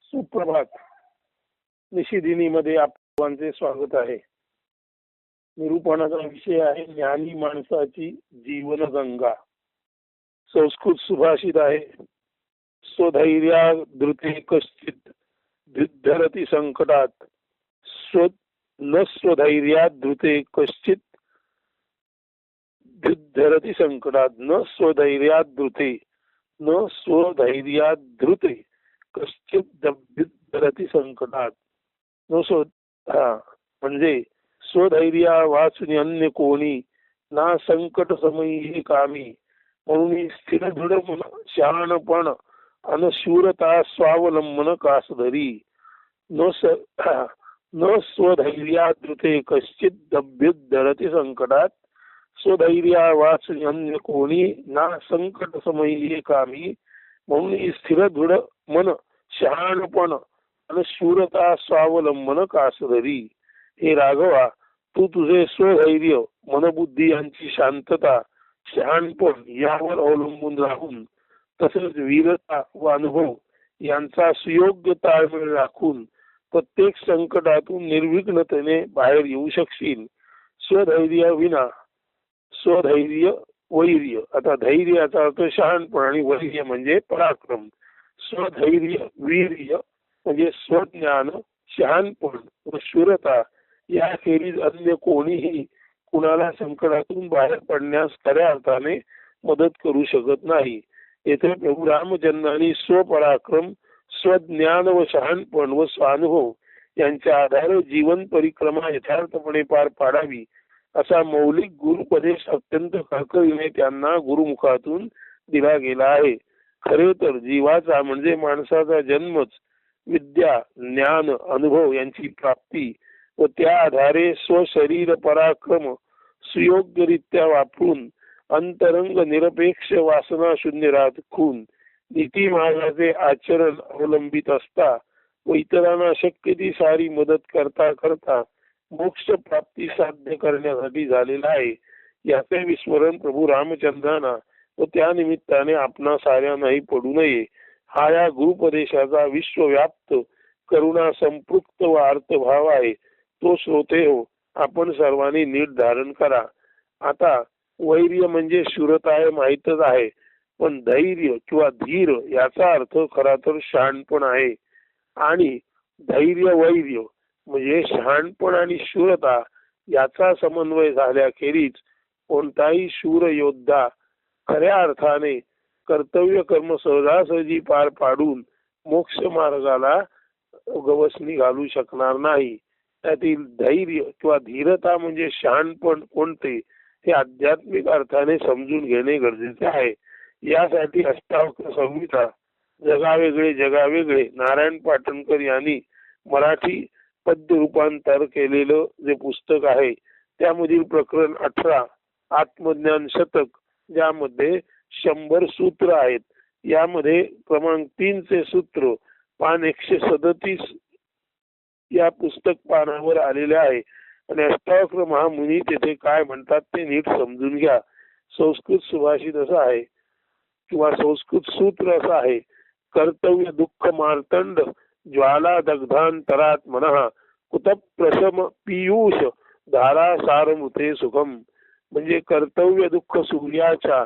सुप्रभात. निशिदिनीमध्ये आपले स्वागत आहे. निरूपणाचा विषय आहे ज्ञानी माणसाची जीवन गंगा. संस्कृत सुभाषित आहे, स्वधैर्या धृते कश्चित धरती संकटात, स्व न स्वधैर्यात धृते कश्चित धरती संकटात, न स्वधैर्यात धृते न स्वधैर्यात धृते कश्चित धरती संकटात. न स्व हा म्हणजे स्वधैर्या वाचून अन्य कोणी ना संकट समयी कामी, म्हणून स्थिर दृढ मन शहाणपण अन शूरता स्वावलंबन कास धरी. न न स्वधैर्यात धृते कश्चित धरती संकटात, स्वधैर्या वाचून अन्य कोणी ना संकट समयी कामी, म्हणून स्थिर दृढ मन शहाणपण आणि शूरता स्वावलंबन कास धरी. हे राघवा, तू तुझे स्वधैर्य, मनबुद्धी यांची शांतता, शहाणपण यावर अवलंबून राहून, तसेच वीरता व अनुभव यांचा सुयोग्य ताळमेळ राखून प्रत्येक संकटातून निर्विघ्नतेने बाहेर येऊ शकशील. स्वधैर्य विना स्वधैर्य वैर्य. आता धैर्य याचा अर्थ शहाणपण आणि वैर्य म्हणजे पराक्रम. स्वधैर्य वीर्य म्हणजे स्वज्ञान, शहाणपण व शूरता याखेरीज अन्य कोणीही कुणाला संकटातून बाहेर पडण्यास खऱ्या अर्थाने मदत करू शकत नाही. येथे प्रभू रामचंद्रांनी स्वपराक्रम, स्वज्ञान व शहाणपण व स्वानुभव यांच्या आधारे जीवन परिक्रमा यथार्थपणे पार पाडावी असा मौलिक गुरुपदेश अत्यंत कळकळीने त्यांना गुरुमुखातून दिला गेला आहे. खरे तर जीवाचा म्हणजे माणसाचा जन्मच विद्या, ज्ञान, अनुभव यांची प्राप्ती व त्या आधारे स्वशरीर पराक्रम सुयोग्यरित्या वापरून अंतरंग निरपेक्ष वासना शून्य राखून नीती मार्गाचे आचरण अवलंबित असता व इतरांना शक्य ती सारी मदत करता करता मोक्ष प्राप्ती साध्य करण्यासाठी झालेला आहे. याचे विस्मरण प्रभू रामचंद्रांना व त्या निमित्ताने आपणा साऱ्यांनाही पडू नये, हा या गुरुपदेशाचा विश्वव्याप्त करुणा संपृक्त व अर्थभाव आहे. तो श्रोते हो, आपण सर्वांनी नीट धारण करा. आता वैर्य म्हणजे शूरता आहे माहीतच आहे, पण धैर्य किंवा धीर याचा अर्थ खरा तर शहाणपण आहे. आणि धैर्य वैर्य म्हणजे शहाणपण आणि शूरता याचा समन्वय झाल्याखेरीज कोणताही शूर योद्धा खऱ्या अर्थाने कर्तव्य कर्म सहजासहजी पार पाडून मोक्ष मार्गाला गवसणी घालू शकणार नाही. त्यातील धैर्य किंवा धीरता म्हणजे शहाणपण कोणते हे आध्यात्मिक अर्थाने समजून घेणे गरजेचे आहे. यासाठी अष्टावक्र संहिता, जगावेगळे जगावेगळे नारायण पाटणकर यांनी मराठी पद्य रूपांतर केलेलं जे पुस्तक आहे त्यामधील प्रकरण 18 आत्मज्ञान शतक, ज्यामध्ये 100 सूत्र आहेत. यामध्ये क्रमांक 3 चे सूत्र पान 137 या पुस्तक पानावर आलेले आहे. आणि अष्टावक्र महामुनी तेथे काय म्हणतात ते नीट समजून घ्या. संस्कृत सुभाषित असं आहे किंवा संस्कृत सूत्र असं आहे, कर्तव्य दुःख मार्तंड ज्वाला दग्धांतरात मनः कुतप्रशम पीयूष धारा सारमुते सुखम. म्हणजे कर्तव्य दुःख सूर्याच्या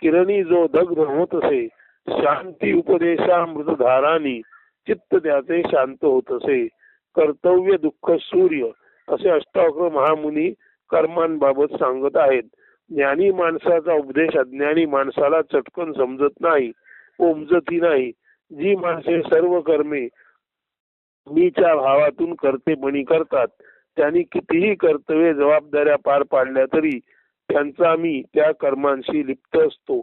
किरणी जो दग्ध होत असे, शांती उपदेशामृत धारानी चित्त त्याचे शांत होत असे. कर्तव्य दुःख सूर्य असे अष्टावक्र महामुनी कर्मांबाबत सांगत आहेत. ज्ञानी माणसाचा उपदेश अज्ञानी माणसाला चटकन समजत नाही, उमजतही नाही. जी माणसे सर्व कर्मे मीच्या भावातून कर्तेपणी करतात, त्यांनी कितीही कर्तव्य जबाबदाऱ्या पार पाडल्या तरी त्यांचा मी त्या कर्मांशी लिप्त असतो.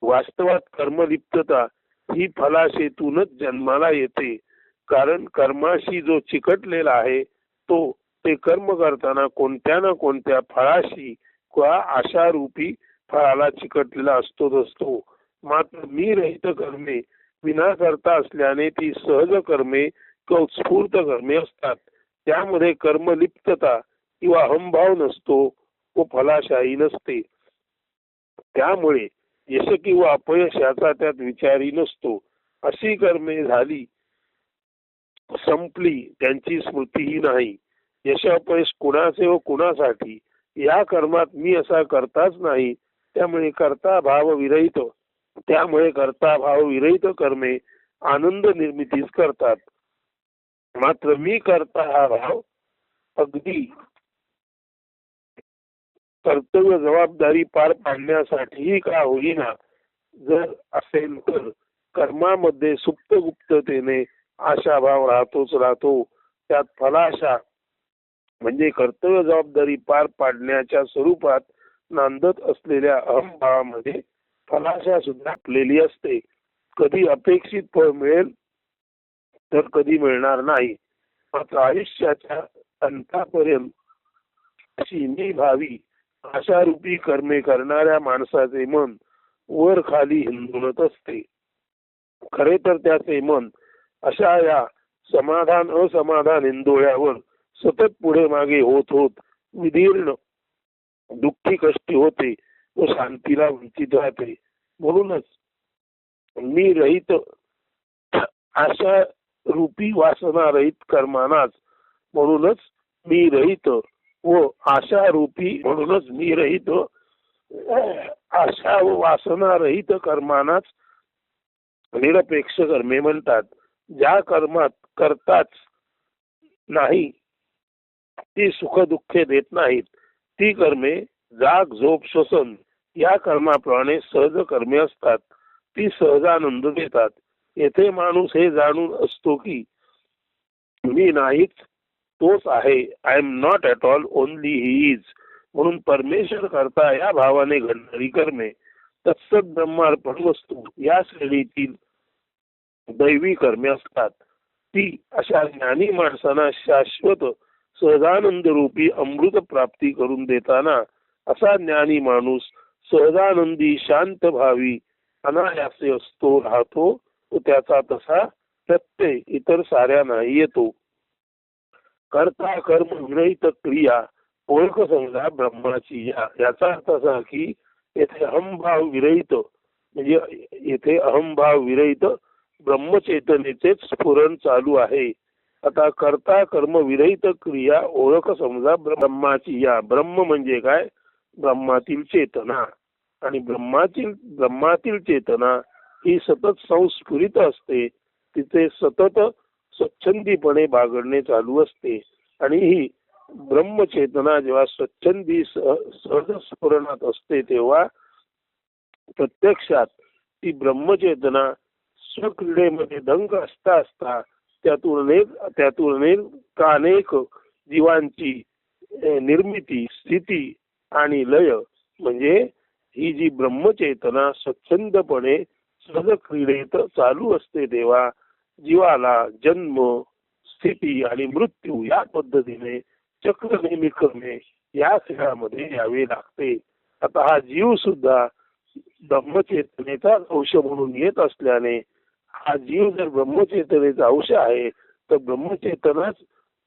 वास्तवात कर्मलिप्तता ही फलाशेतूनच जन्माला येते. कारण कर्माशी जो चिकटलेला आहे तो ते कर्म करताना कोणत्या ना कोणत्या फळाशी किंवा आशारूपी फळाला चिकटलेला असतो. मात्र मी रहित कर्मे विना करता असल्याने ती सहज कर्मे किंवा उत्स्फूर्त कर्मे असतात. त्यामध्ये कर्मलिप्तता किंवा अहंभाव नसतो व फलाशाही नसते. त्यामुळे यश किंवा अपयश याचा त्यात विचारही नसतो. अशी कर्मे झाली संपली, त्यांची स्मृतीही नाही. यशापयश कुणाचे व कुणासाठी, या कर्मात मी असा करताच नाही. त्यामुळे कर्ता भाव विरहित कर्मे आनंद निर्मितीच करतात. मात्र मी करता हा भाव अगदी कर्तव्य जबाबदारी पार पाडण्यासाठीही का होईना जर असेल तर कर्मामध्ये सुप्त गुप्ततेने आशाभाव राहतो. त्यात फलाशा म्हणजे कर्तव्य जबाबदारी पार पाडण्याच्या स्वरूपात नांदत असलेल्या अहमभावामध्ये फलाशा सुद्धा आपलेली असते. कधी अपेक्षित फळ मिळेल तर कधी मिळणार नाही. मात्र आयुष्याच्या अंतापर्यंत अशी निभावी आशारूपी कर्मे करणाऱ्या माणसाचे मन वर खाली हिंदुणत असते. खरे तर त्याचे मन अशा या समाधान असमाधान हिंदोळ्यावर सतत पुढे मागे होत विदीर्ण दुःखी कष्टी होते व शांतीला वंचित राहते. म्हणूनच मी रहित आशा रूपी वासना रहित कर्मानाच म्हणूनच मी रहित व आशा रूपी म्हणूनच मी रहित आशा व वासना रहित कर्मानाच निरपेक्ष कर्मे म्हणतात. ज्या कर्मात करताच नाही ती सुख दुःखे देत नाहीत ती कर्मे जाग झोप श्वसन या कर्माप्रमाणे सहज कर्मे असतात. ती सहजानंद देतात. येथे माणूस हे जाणून असतो की मी नाहीच तोच आहे. I am not at all only he is. म्हणून परमेश्वर करता या भावाने घडणारी कर्मे तत्सत ब्रह्मार्पण वस्तू या श्रेणीतील दैवी कर्मे असतात. ती अशा ज्ञानी माणसांना शाश्वत सहजानंद रूपी अमृत प्राप्ती करून देताना असा ज्ञानी माणूस सहजानंदी शांत भावी अनायासे असतो राहतो व त्याचा तसा प्रत्यय इतर साऱ्या नाही येतो. कर्ता कर्म विरहित क्रिया ओळख समजा ब्रह्माची. याचा अर्थ असा की येथे अहंभाव विरहित म्हणजे येथे अहंभाव विरहित ब्रह्मचेतनेचेच स्फुरण चालू आहे. आता कर्ता कर्म विरहित क्रिया ओळख समजा ब्रह्माची. या ब्रह्म म्हणजे काय? ब्रह्मातील चेतना. आणि ब्रह्मातील चेतना ही सतत संस्फुरित असते. तिथे सतत स्वच्छंदीपणे बागडणे चालू असते. आणि ही ब्रह्मचेतना जेव्हा स्वच्छंदी सहज स्फुरणात असते तेव्हा प्रत्यक्षात ती ब्रह्मचेतना स्वक्रीडेमध्ये दंग असता त्यातून अनेक जीवांची निर्मिती स्थिती आणि लय म्हणजे ही जी ब्रह्मचेतना स्वच्छंदपणे सहज क्रीडेत चालू असते तेव्हा जीवाला जन्म स्थिती आणि मृत्यू या पद्धतीने चक्र नेहमी करणे या खेळामध्ये यावे लागते. आता हा जीव सुद्धा ब्रह्मचेतनेचा अंश म्हणून येत असल्याने हा जीव जर ब्रह्मचेतनेचा अंश आहे तर ब्रह्मचेतनाच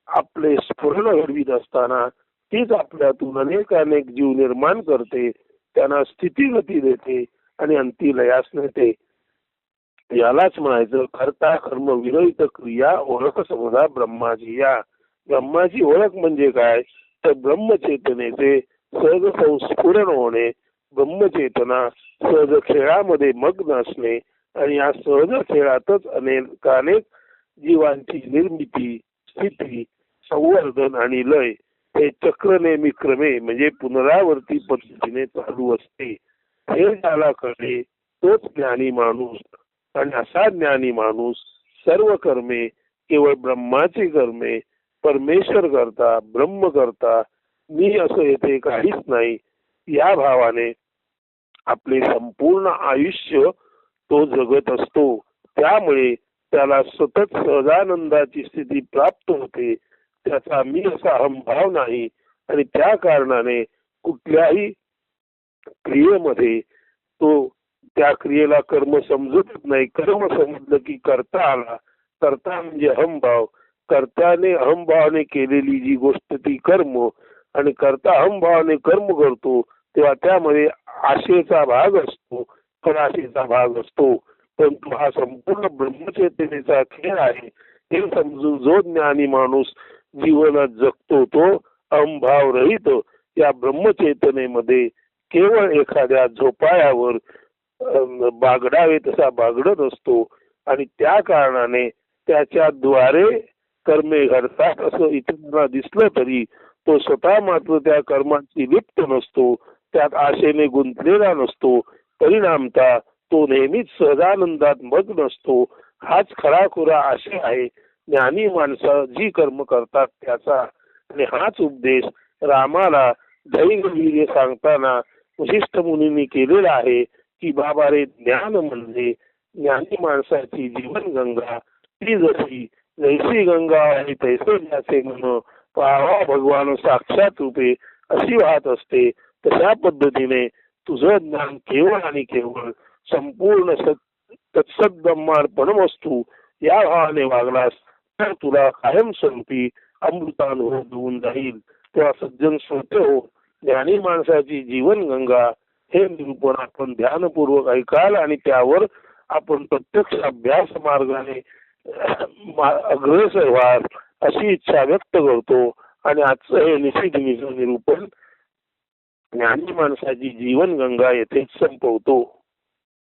आपले स्फुरण घडवीत असताना तीच आपल्यातून अनेक जीव निर्माण करते, त्यांना स्थितीगती देते आणि अंती लयास नेते. यालाच म्हणायचं कर्ता कर्म विरहित क्रिया ओळख समजा ब्रह्माची. या ब्रह्माची ओळख म्हणजे काय तर ब्रह्मचेतनेचे सहज संस्फुरण होणे, ब्रह्मचेतना सहज खेळामध्ये मग्न असणे आणि या सहज खेळातच अनेक जीवांची निर्मिती स्थिती संवर्धन आणि लय हे चक्र नेहमी क्रमे म्हणजे पुनरावर्ती पद्धतीने चालू असते. हे ज्याला कळले तोच ज्ञानी माणूस. आणि असा ज्ञानी माणूस सर्व कर्मे केवळ ब्रह्माची कर्मे परमेश्वर करता ब्रह्म करता मी असं येथे काहीच नाही या भावाने आपले संपूर्ण आयुष्य तो जगत असतो. त्यामुळे त्याला सतत सहजानंदाची स्थिती प्राप्त होते. त्याचा मी असा अहंभाव नाही आणि त्या कारणाने कुठल्याही क्रियेमध्ये तो त्या क्रियेला कर्म समजतच नाही. कर्म समजलं की करता आला. करता म्हणजे अहंभाव. कर्त्याने अहंभावाने केलेली जी गोष्ट ती कर्म आणि करता अहंभावाने कर्म करतो तेव्हा त्यामध्ये आशेचा भाग असतो फलाशेचा भाग असतो. परंतु हा संपूर्ण ब्रह्मचेतनेचा खेळ आहे. हे समजून जो ज्ञानी माणूस जीवनात जगतो तो अहंभाव रहित या ब्रह्मचेतनेमध्ये केवळ एखाद्या झोपाळ्यावर बागडावे तसा बागडत असतो आणि त्या कारणाने त्याच्या द्वारे कर्मे घडतात असं इतरांना दिसलं तरी तो स्वतः मात्र त्या कर्मांची लिप्त नसतो, त्यात आशेने गुंतलेला नसतो. परिणामता तो नेहमीच सहजानंदात मग्न असतो. हाच खराखुरा आशय आहे ज्ञानी माणसं जी कर्म करतात त्याचा. आणि हाच उपदेश रामाला धैर्यवीर्य सांगताना वशिष्ठ मुनींनी केलेला आहे की बाबा रे, ज्ञान म्हणजे ज्ञानी माणसाची जीवनगंगा. ती जैसी गंगा आणि तैसे ज्याचे मन पावा भगवान साक्षात रूपे अशी वाहत असते. तशा पद्धतीने तुझं ज्ञान केवळ आणि केवळ संपूर्ण तत्सत ब्रह्मार्पणमस्तु या भावाने वागलास तर तुला कायमस्वरूपी अमृतानुभव देऊन जाईल. तेव्हा सज्जन श्रोते हो, ज्ञानी माणसाची जीवनगंगा हे निरूपण आपण ध्यानपूर्वक ऐकाल आणि त्यावर आपण प्रत्यक्ष अभ्यास मार्गाने अग्रेसर व्हाल अशी इच्छा व्यक्त करतो. आणि आजचं हे निषेधीचं निरूपण ज्ञानी माणसाची जीवनगंगा येथेच संपवतो.